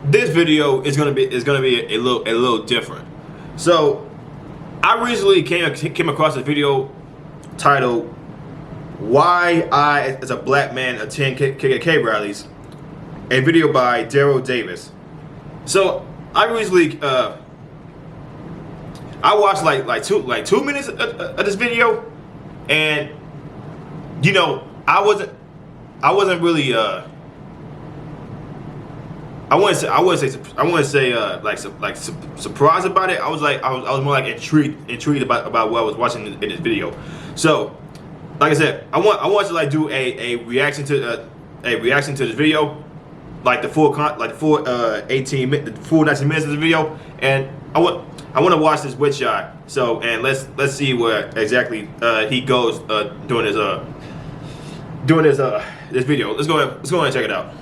this video is gonna be a little different. So I recently came across a video titled "Why I, as a Black Man, Attend KKK Rallies," a video by Daryl Davis. So I recently I watched like 2 minutes of this video, and you know I wasn't really I wouldn't say surprised about it. I was more like intrigued about what I was watching in this video. So, like I said, I want to like do a reaction to this video, like the full 19 minutes of the video, and I want to watch this with y'all. So, and let's see where exactly he goes doing this video. Let's go ahead and check it out.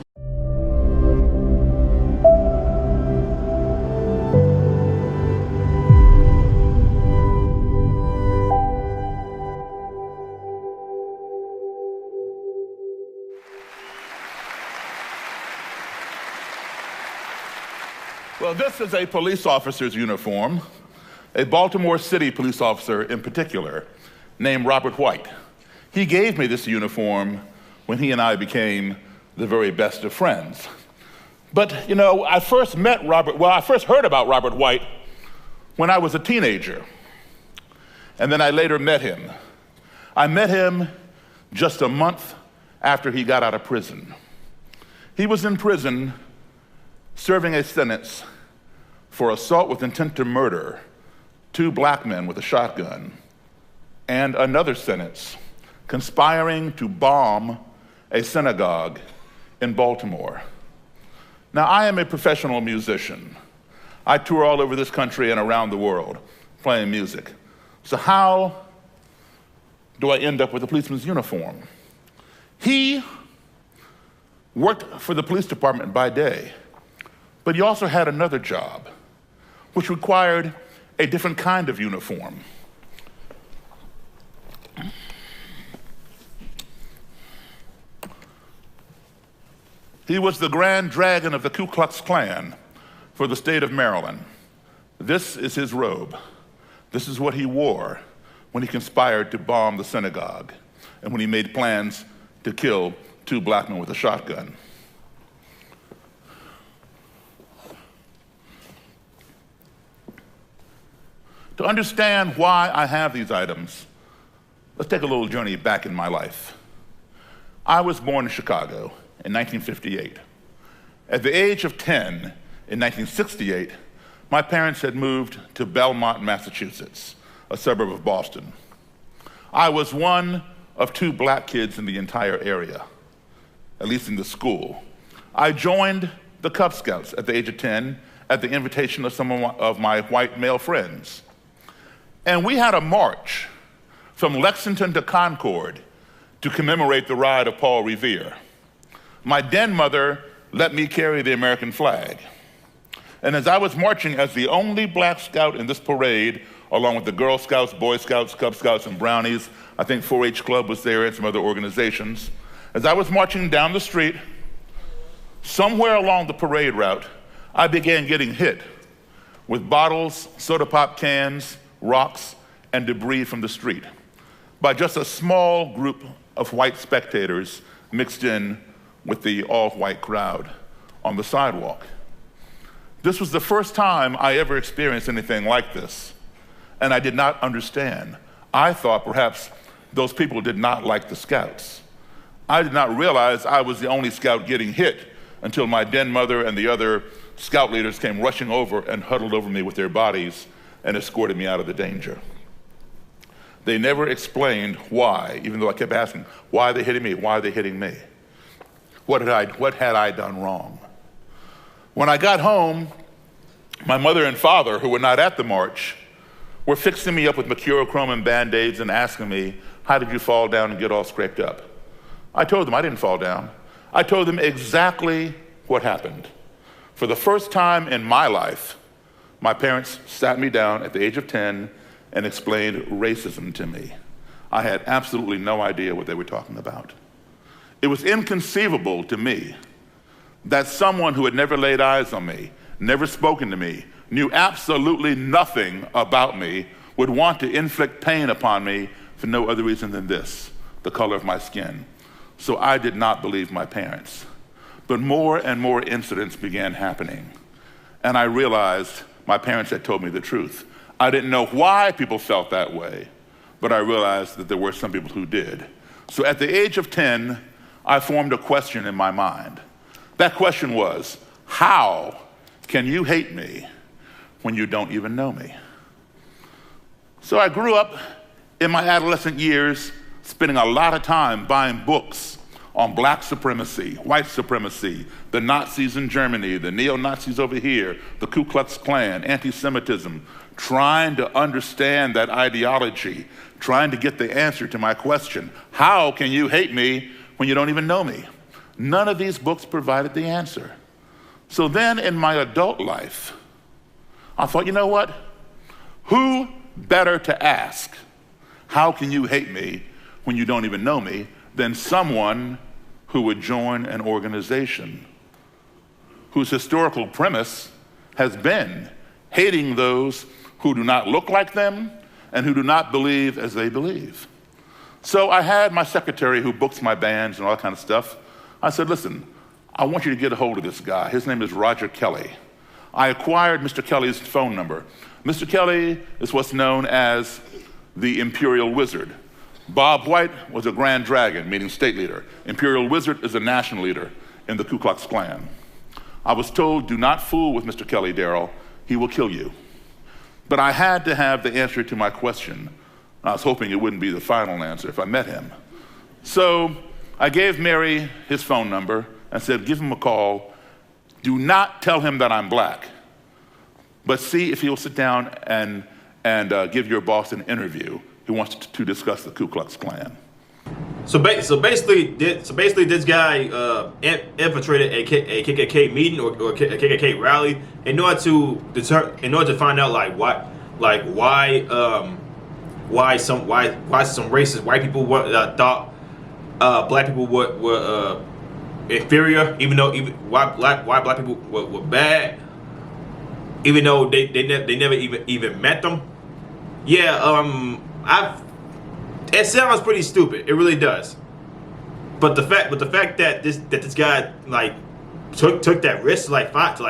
Well, this is a police officer's uniform, a Baltimore City police officer in particular, named Robert White. He gave me this uniform when he and I became the very best of friends. But, you know, I first heard about Robert White when I was a teenager. And then I later met him. I met him just a month after he got out of prison. He was in prison serving a sentence for assault with intent to murder 2 black men with a shotgun, and another sentence conspiring to bomb a synagogue in Baltimore. Now, I am a professional musician. I tour all over this country and around the world playing music. So how do I end up with a policeman's uniform? He worked for the police department by day, but he also had another job, which required a different kind of uniform. He was the Grand Dragon of the Ku Klux Klan for the state of Maryland. This is his robe. This is what he wore when he conspired to bomb the synagogue and when he made plans to kill 2 black men with a shotgun. To understand why I have these items, let's take a little journey back in my life. I was born in Chicago in 1958. At the age of 10, in 1968, my parents had moved to Belmont, Massachusetts, a suburb of Boston. I was one of 2 black kids in the entire area, at least in the school. I joined the Cub Scouts at the age of 10 at the invitation of some of my white male friends. And we had a march from Lexington to Concord to commemorate the ride of Paul Revere. My den mother let me carry the American flag. And as I was marching as the only black scout in this parade, along with the Girl Scouts, Boy Scouts, Cub Scouts, and Brownies, I think 4-H Club was there and some other organizations, as I was marching down the street, somewhere along the parade route, I began getting hit with bottles, soda pop cans, rocks, and debris from the street by just a small group of white spectators mixed in with the all-white crowd on the sidewalk. This was the first time I ever experienced anything like this, and I did not understand. I thought perhaps those people did not like the Scouts. I did not realize I was the only Scout getting hit until my den mother and the other Scout leaders came rushing over and huddled over me with their bodies and escorted me out of the danger. They never explained why, even though I kept asking, why are they hitting me? Why are they hitting me? What had I done wrong? When I got home, my mother and father, who were not at the march, were fixing me up with mercurochrome and Band-Aids and asking me, how did you fall down and get all scraped up? I told them I didn't fall down. I told them exactly what happened. For the first time in my life, my parents sat me down at the age of 10 and explained racism to me. I had absolutely no idea what they were talking about. It was inconceivable to me that someone who had never laid eyes on me, never spoken to me, knew absolutely nothing about me, would want to inflict pain upon me for no other reason than this, the color of my skin. So I did not believe my parents. But more and more incidents began happening. And I realized my parents had told me the truth. I didn't know why people felt that way, but I realized that there were some people who did. So at the age of 10, I formed a question in my mind. That question was, how can you hate me when you don't even know me? So I grew up in my adolescent years spending a lot of time buying books on black supremacy, white supremacy, the Nazis in Germany, the neo-Nazis over here, the Ku Klux Klan, anti-Semitism, trying to understand that ideology, trying to get the answer to my question, how can you hate me when you don't even know me? None of these books provided the answer. So then in my adult life, I thought, you know what? Who better to ask, how can you hate me when you don't even know me, than someone who would join an organization whose historical premise has been hating those who do not look like them and who do not believe as they believe. So I had my secretary who books my bands and all that kind of stuff. I said, listen, I want you to get a hold of this guy. His name is Roger Kelly. I acquired Mr. Kelly's phone number. Mr. Kelly is what's known as the Imperial Wizard. Bob White was a Grand Dragon, meaning state leader. Imperial Wizard is a national leader in the Ku Klux Klan. I was told, do not fool with Mr. Kelly, Darryl. He will kill you. But I had to have the answer to my question. I was hoping it wouldn't be the final answer if I met him. So I gave Mary his phone number and said, give him a call. Do not tell him that I'm black, but see if he'll sit down and give your boss an interview. He wants to discuss the Ku Klux Klan. So basically, this guy infiltrated a KKK meeting or a KKK rally in order to find out why some racist white people thought black people were inferior, even though why black people were bad, even though they never even met them. Yeah, it sounds pretty stupid. It really does. But the fact that this guy took that risk to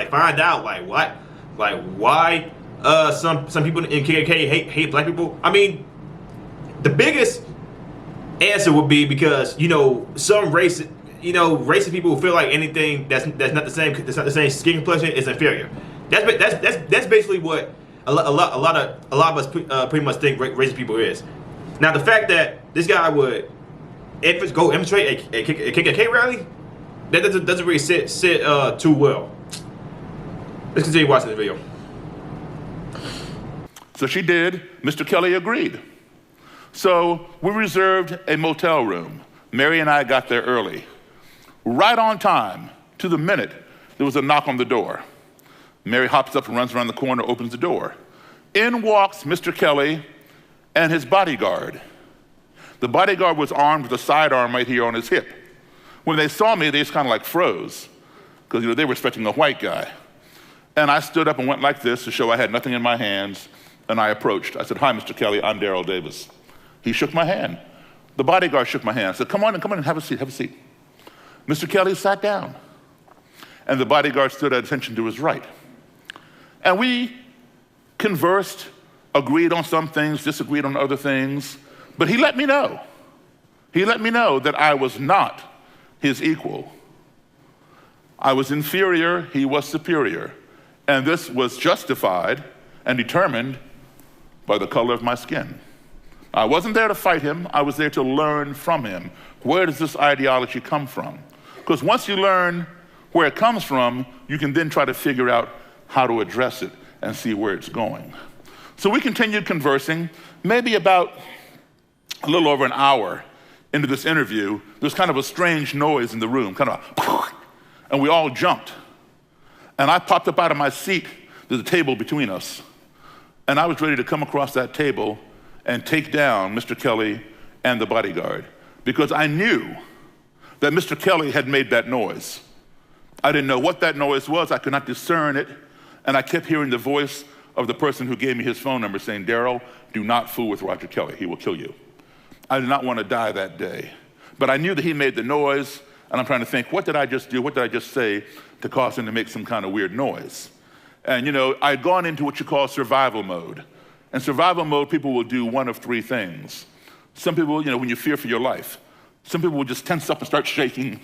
find out why some people in KKK hate black people. I mean, the biggest answer would be because some racist people who feel like anything that's not the same skin complexion is inferior. That's basically what a lot of us pretty much think racist people is. Now, the fact that this guy would go infiltrate a KKK rally, that doesn't really sit too well. Let's continue watching the video. So she did. Mr. Kelly agreed. So we reserved a motel room. Mary and I got there early. Right on time, to the minute, there was a knock on the door. Mary hops up and runs around the corner, opens the door. In walks Mr. Kelly and his bodyguard. The bodyguard was armed with a sidearm right here on his hip. When they saw me, they just kind of froze, because they were expecting a white guy. And I stood up and went like this to show I had nothing in my hands, and I approached. I said, hi, Mr. Kelly, I'm Darryl Davis. He shook my hand. The bodyguard shook my hand. I said, come on in, have a seat, have a seat. Mr. Kelly sat down, and the bodyguard stood at attention to his right. And we conversed, agreed on some things, disagreed on other things, but he let me know. He let me know that I was not his equal. I was inferior, he was superior. And this was justified and determined by the color of my skin. I wasn't there to fight him, I was there to learn from him. Where does this ideology come from? Because once you learn where it comes from, you can then try to figure out how to address it and see where it's going. So we continued conversing. Maybe about a little over an hour into this interview, there's kind of a strange noise in the room, and we all jumped. And I popped up out of my seat. There's a table between us. And I was ready to come across that table and take down Mr. Kelly and the bodyguard, because I knew that Mr. Kelly had made that noise. I didn't know what that noise was. I could not discern it. And I kept hearing the voice of the person who gave me his phone number saying, "Daryl, do not fool with Roger Kelly. He will kill you." I did not want to die that day. But I knew that he made the noise, and I'm trying to think, what did I just do? What did I just say to cause him to make some kind of weird noise? And you know, I'd gone into what you call survival mode. In survival mode, people will do one of three things. Some people, you know, when you fear for your life, some people will just tense up and start shaking,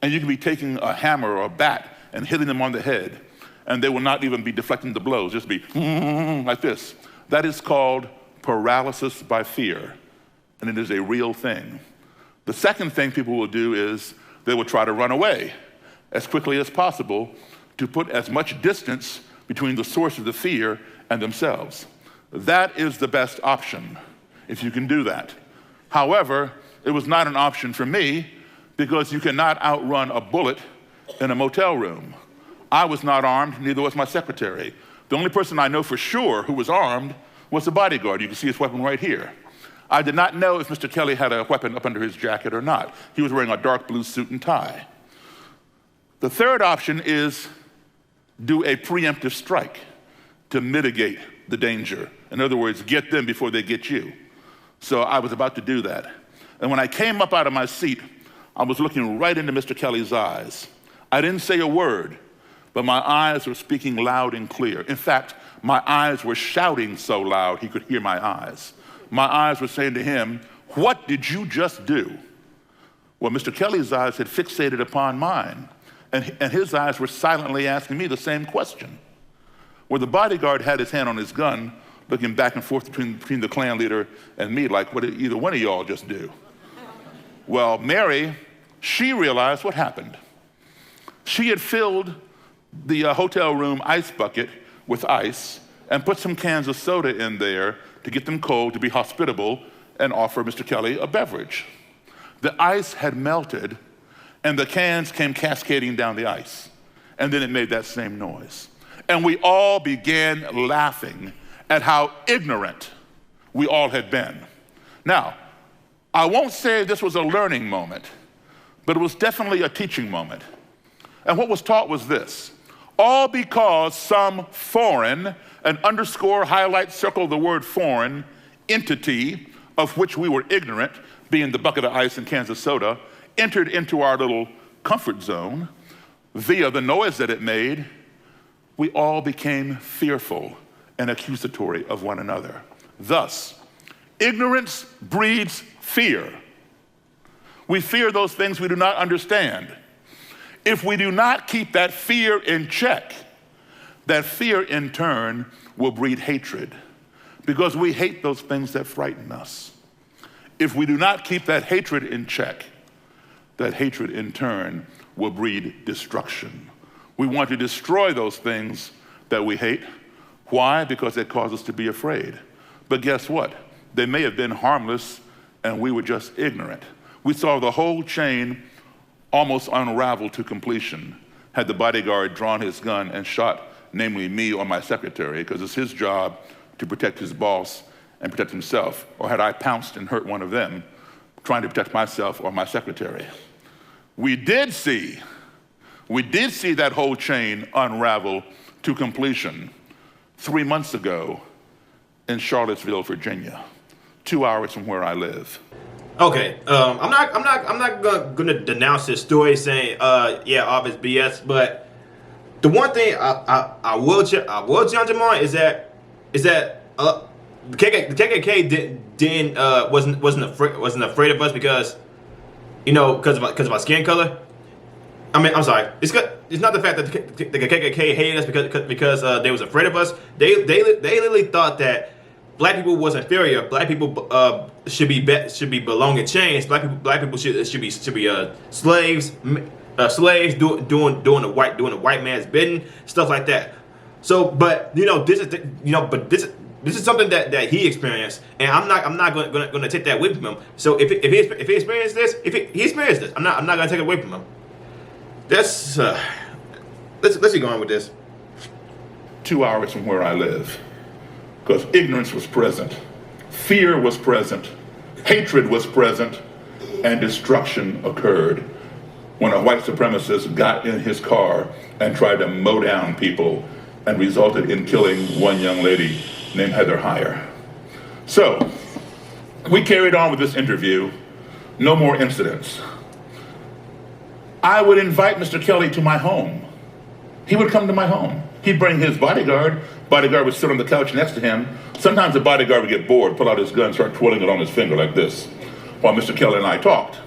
and you can be taking a hammer or a bat and hitting them on the head, and they will not even be deflecting the blows, just be like this. That is called paralysis by fear, and it is a real thing. The second thing people will do is they will try to run away as quickly as possible to put as much distance between the source of the fear and themselves. That is the best option, if you can do that. However, it was not an option for me because you cannot outrun a bullet in a motel room. I was not armed, neither was my secretary. The only person I know for sure who was armed was the bodyguard. You can see his weapon right here. I did not know if Mr. Kelly had a weapon up under his jacket or not. He was wearing a dark blue suit and tie. The third option is do a preemptive strike to mitigate the danger. In other words, get them before they get you. So I was about to do that. And when I came up out of my seat, I was looking right into Mr. Kelly's eyes. I didn't say a word, but my eyes were speaking loud and clear. In fact, my eyes were shouting so loud he could hear my eyes. My eyes were saying to him, "What did you just do?" Well, Mr. Kelly's eyes had fixated upon mine, and his eyes were silently asking me the same question. Well, the bodyguard had his hand on his gun, looking back and forth between the Klan leader and me, like, what did either one of y'all just do? Well, Mary, she realized what happened. She had filled the hotel room ice bucket with ice and put some cans of soda in there to get them cold, to be hospitable, and offer Mr. Kelly a beverage. The ice had melted, and the cans came cascading down the ice. And then it made that same noise. And we all began laughing at how ignorant we all had been. Now, I won't say this was a learning moment, but it was definitely a teaching moment. And what was taught was this: all because some foreign, an underscore, highlight, circle the word foreign, entity of which we were ignorant, being the bucket of ice and cans of soda, entered into our little comfort zone via the noise that it made, we all became fearful and accusatory of one another. Thus, ignorance breeds fear. We fear those things we do not understand. If we do not keep that fear in check, that fear in turn will breed hatred, because we hate those things that frighten us. If we do not keep that hatred in check, that hatred in turn will breed destruction. We want to destroy those things that we hate. Why? Because they cause us to be afraid. But guess what? They may have been harmless and we were just ignorant. We saw the whole chain almost unravel to completion had the bodyguard drawn his gun and shot, namely me or my secretary, because it's his job to protect his boss and protect himself, or had I pounced and hurt one of them, trying to protect myself or my secretary. We did see that whole chain unravel to completion 3 months ago in Charlottesville, Virginia, 2 hours from where I live. Okay, I'm not gonna denounce this story saying, yeah, obvious BS. But the one thing I will challenge him on is that the KKK wasn't afraid of us because, you know, because of our skin color. I mean, I'm sorry. It's not the fact that the KKK hated us because they was afraid of us. They literally thought that black people was inferior. Black people should be belong in chains. Black people should be slaves. Slaves doing the white man's bidding, stuff like that. So, but you know, this is something that he experienced, and I'm not going to take that away from him. So if he experienced this, I'm not going to take it away from him. That's let's get going with this. 2 hours from where I live, because ignorance was present, fear was present, hatred was present, and destruction occurred. when a white supremacist got in his car and tried to mow down people and resulted in killing one young lady named Heather Heyer. So, we carried on with this interview, no more incidents. I would invite Mr. Kelly to my home. He would come to my home. He'd bring his bodyguard. Bodyguard would sit on the couch next to him. Sometimes the bodyguard would get bored, pull out his gun, start twirling it on his finger like this, while Mr. Kelly and I talked.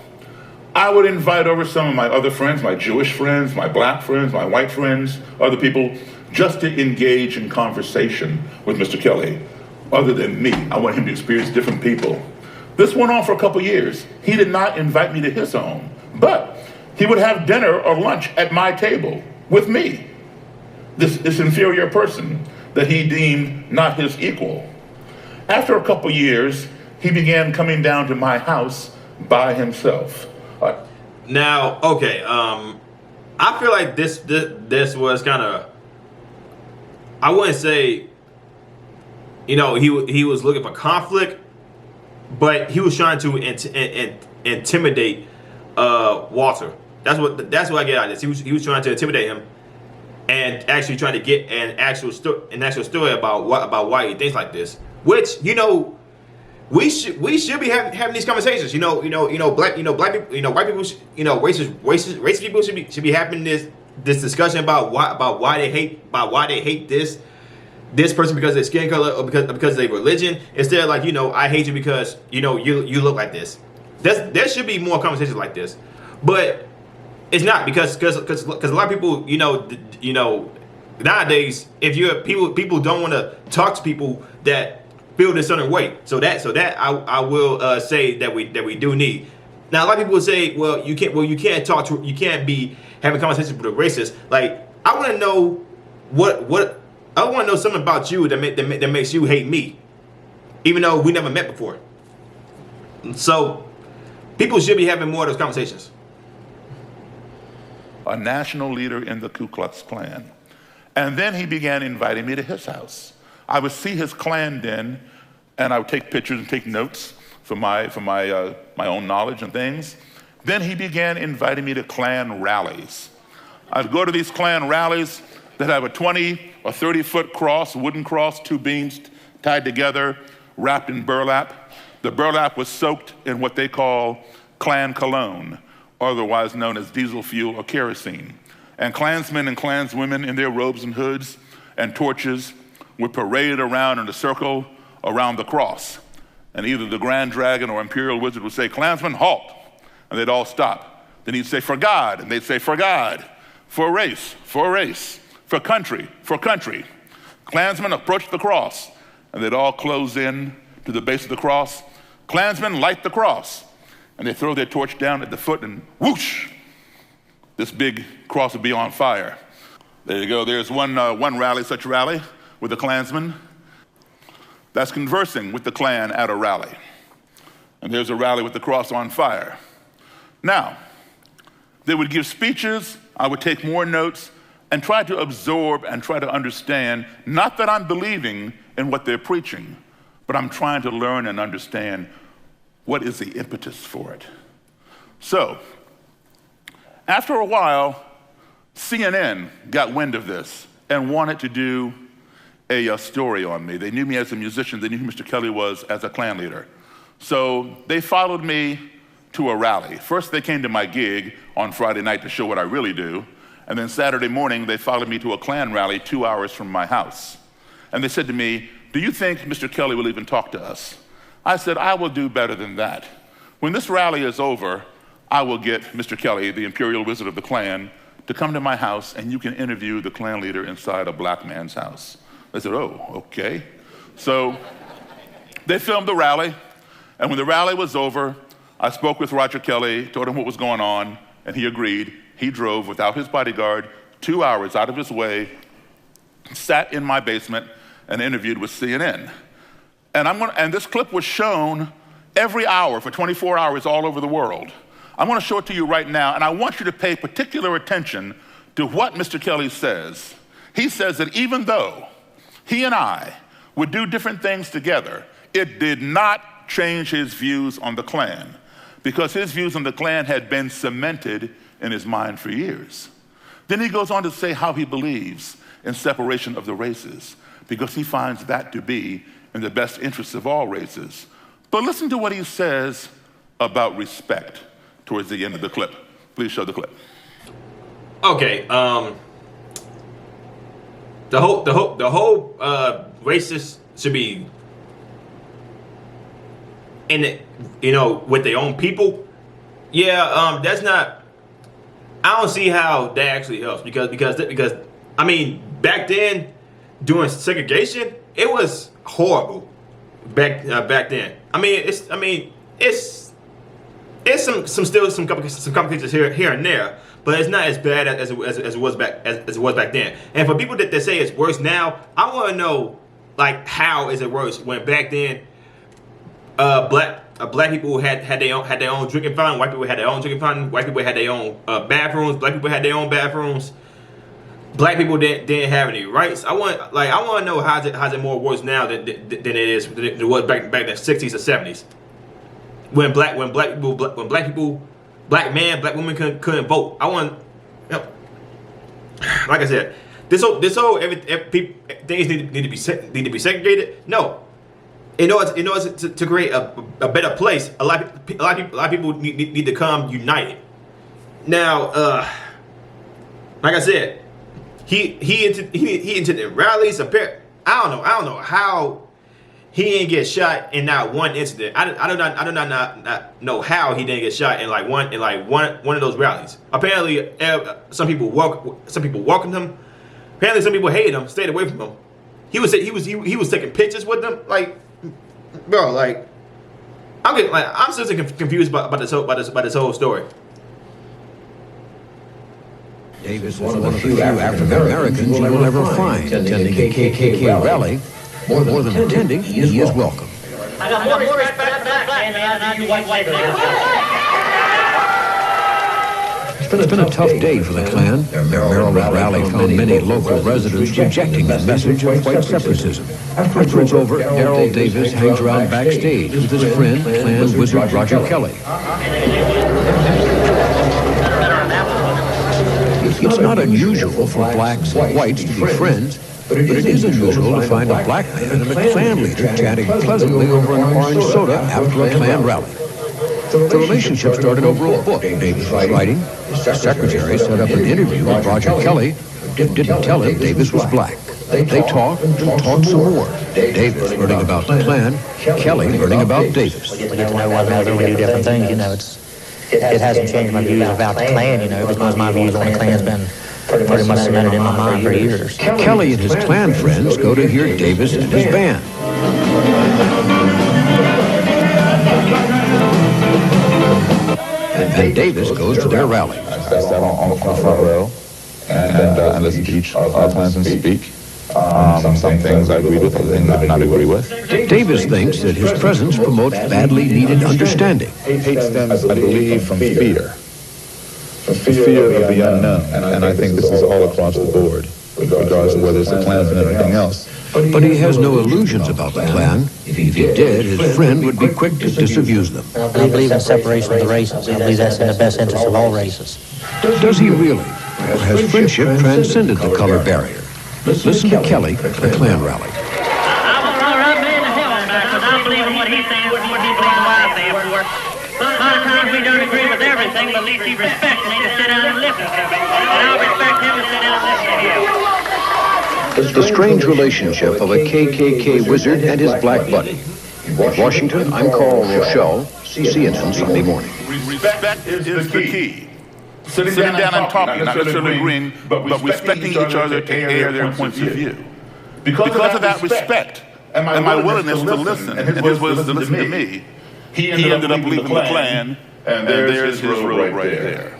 I would invite over some of my other friends, my Jewish friends, my black friends, my white friends, other people, just to engage in conversation with Mr. Kelly. Other than me, I want him to experience different people. This went on for a couple years. He did not invite me to his home, but he would have dinner or lunch at my table with me, this inferior person that he deemed not his equal. After a couple years, he began coming down to my house by himself. Now, okay, I feel like this was kind of, I wouldn't say, he was looking for conflict, but he was trying to intimidate Walter. That's what I get out of this. He was trying to intimidate him, and actually trying to get an actual story about why he thinks like this. Which we should be having these conversations. Black people, white people, racist people should be having this discussion about why they hate this person because of their skin color or because of their religion, instead of I hate you because you look like this. There should be more conversations like this, but it's not, because a lot of people nowadays, if people don't want to talk to people that feel this certain way. So that I will say that we do need. Now a lot of people will say, you can't be having conversations with a racist. Like, I want to know I want to know something about you that makes you hate me, even though we never met before. So people should be having more of those conversations. A national leader in the Ku Klux Klan. And then he began inviting me to his house. I would see his Klan den, and I would take pictures and take notes for my own knowledge and things. Then he began inviting me to Klan rallies. I'd go to these Klan rallies that have a 20 or 30-foot cross, wooden cross, two beams tied together, wrapped in burlap. The burlap was soaked in what they call Klan cologne, otherwise known as diesel fuel or kerosene. And Klansmen and Klanswomen in their robes and hoods and torches were paraded around in a circle around the cross. And either the Grand Dragon or Imperial Wizard would say, "Klansmen, halt," and they'd all stop. Then he'd say, "For God," and they'd say, "For God," "For race," "For race," "For country," "For country." Klansmen approached the cross, and they'd all close in to the base of the cross. Klansmen light the cross, and they throw their torch down at the foot, and whoosh, this big cross would be on fire. There you go. There's one rally, such rally, with the Klansmen. That's conversing with the Klan at a rally. And there's a rally with the cross on fire. Now, they would give speeches. I would take more notes and try to absorb and try to understand, not that I'm believing in what they're preaching, but I'm trying to learn and understand what is the impetus for it. So, after a while, CNN got wind of this and wanted to do a story on me. They knew me as a musician. They knew who Mr. Kelly was as a Klan leader. So they followed me to a rally. First, they came to my gig on Friday night to show what I really do. And then Saturday morning, they followed me to a Klan rally 2 hours from my house. And they said to me, "Do you think Mr. Kelly will even talk to us?" I said, "I will do better than that. When this rally is over, I will get Mr. Kelly, the Imperial Wizard of the Klan, to come to my house, and you can interview the Klan leader inside a black man's house." They said, "Oh, okay." So they filmed the rally, and when the rally was over, I spoke with Roger Kelly, told him what was going on, and he agreed. He drove without his bodyguard 2 hours out of his way, sat in my basement, and interviewed with CNN. And this clip was shown every hour for 24 hours all over the world. I'm going to show it to you right now, and I want you to pay particular attention to what Mr. Kelly says. He says that even though he and I would do different things together, it did not change his views on the Klan, because his views on the Klan had been cemented in his mind for years. Then he goes on to say how he believes in separation of the races because he finds that to be in the best interests of all races. But listen to what he says about respect towards the end of the clip. Please show the clip. Okay, the whole racist should be in it, you know, with their own people. Yeah, that's not. I don't see how that actually helps because I mean, back then during segregation, it was horrible. Back then. I mean, it's some complications here and there, but it's not as bad as it was back then. And for people that say it's worse now, I want to know, like, how is it worse when back then black people had their own drinking fountain, white people had their own drinking fountain, white people had their own bathrooms, black people had their own bathrooms. Black people didn't have any rights. I want to know how's it more worse now than it is than it was back in the 60s or 70s. When black women couldn't vote. I want, you know, like I said, this whole things need to be segregated. No, in order to create a better place, a lot of people need to come united. Now, like I said, he attended rallies. I don't know how he didn't get shot in not one incident. I do not know how he didn't get shot in one of those rallies. Apparently, some people welcomed him. Apparently, some people hated him, stayed away from him. He was taking pictures with them. Like, bro, like, I'm still confused about this whole story. Davis was one of the few African Americans you will ever find attending a KKK rally. More than attending, he is welcome. I got more respect for that black man than I do white man. It's been a tough day for the Klan. Their Maryland rally found many local residents rejecting the message of white separatism. After it's over, Daryl Davis hangs around backstage with his friend, Klan Wizard Roger Kelly. It's not unusual for blacks and whites to be friends, but it is unusual to find a black man and a Klan leader chatting pleasantly over an orange soda after a Klan rally. The relationship started over a book Davis was writing. The secretary set up an interview with Roger Kelly, who didn't tell him Davis was black. They talked and talked some more. Davis learning about the Klan, Kelly learning about Davis. We get to know one another, we do different things, you know. It hasn't changed my views about the Klan, you know, because my views on the Klan's been pretty much cemented in my mind for years. Kelly and his Klan friends go to hear Davis and his band. And Davis goes to their rally. I sat on the front row and listened to each of our Klansmen speak. Some things I agreed with, other things I did not agree with. Davis thinks that his presence promotes badly needed understanding. Hates them, I believe, from fear. From fear of the unknown. And I think this is all across the board, regardless of whether it's the Klansmen or anything else. But he has no illusions about the Klan. If he did, his friend would be quick to disabuse them. I believe in separation of the races. I believe that's in the best interest of all races. Does he really? Or has friendship transcended the color barrier? Listen to Kelly at the Klan rally. I will throw right man to hell on that because I believe in what he stands for, what he believes what I stand for. A lot of times we don't agree with everything, but at least he respects me to sit down and listen to me. And I'll respect him to sit down and listen to him. The strange relationship of a KKK wizard and his black buddy. In Washington, I'm Carl Rochelle, CNN Sunday Morning. Respect is the key. Sitting down and talking, not necessarily agreeing, but respecting each other to air their points of view. Because of that respect and my willingness to listen, and his willingness to listen to me, he ended up leaving the Klan, and there's his road right there.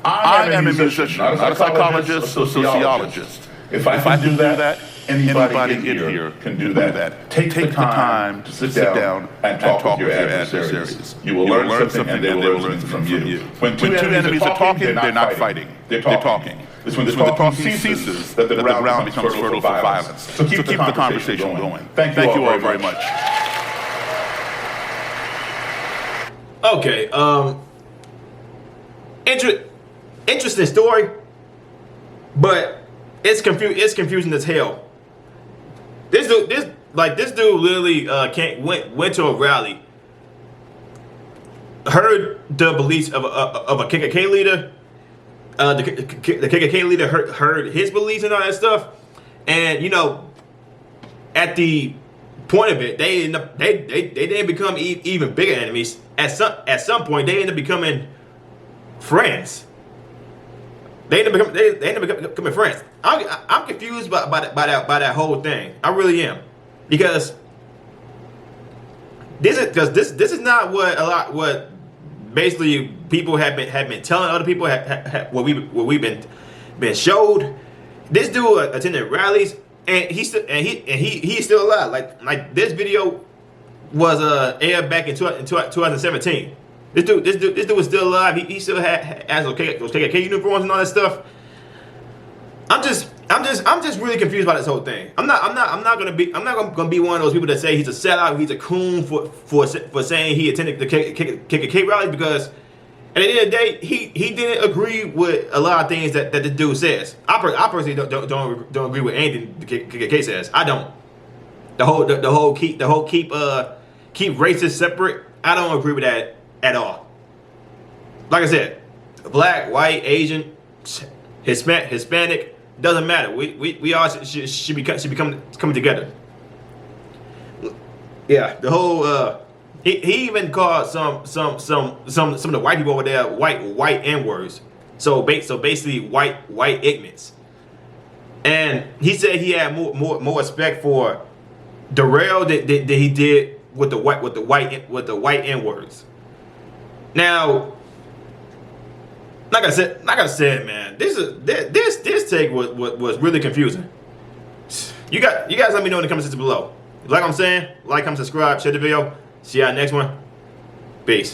I am a musician, not a psychologist or sociologist. If I can do that, anybody in here can do that. Take the time to sit down and talk with your adversaries. You will learn something, and they will learn something from you. When two enemies are talking, they're not fighting. They're talking. It's when the talking ceases that the ground becomes fertile for violence. So keep the conversation going. Thank you all very much. Okay, interesting story, but it's confusing as hell. This dude literally went to a rally, heard the beliefs of a KKK leader. The KKK leader heard his beliefs and all that stuff, and you know, at the point of it, they didn't become even bigger enemies. At some point, they end up becoming friends. They end up becoming friends. I'm confused by that whole thing. I really am, because this is not what basically people have been telling other people what we've been showed. This dude attended rallies, and he's still alive. Like this video was aired back in 2017. This dude was still alive. He still has those KKK uniforms and all that stuff. I'm just really confused by this whole thing. I'm not gonna be one of those people that say he's a sellout, he's a coon for saying he attended the KKK rally, because at the end of the day, he didn't agree with a lot of things that the dude says. I personally don't agree with anything the KKK says. I don't. The whole keep races separate. I don't agree with that at all. Like I said, black, white, Asian, Hispanic, doesn't matter. We all should be coming together. Yeah, the whole he even called some of the white people over there white N-words. So basically white ignorance. And he said he had more respect for Darrell than he did with the white N-words. Now, like I said, man, this take was really confusing. You guys let me know in the comment section below. Like I'm saying, like, comment, subscribe, share the video. See y'all next one. Peace.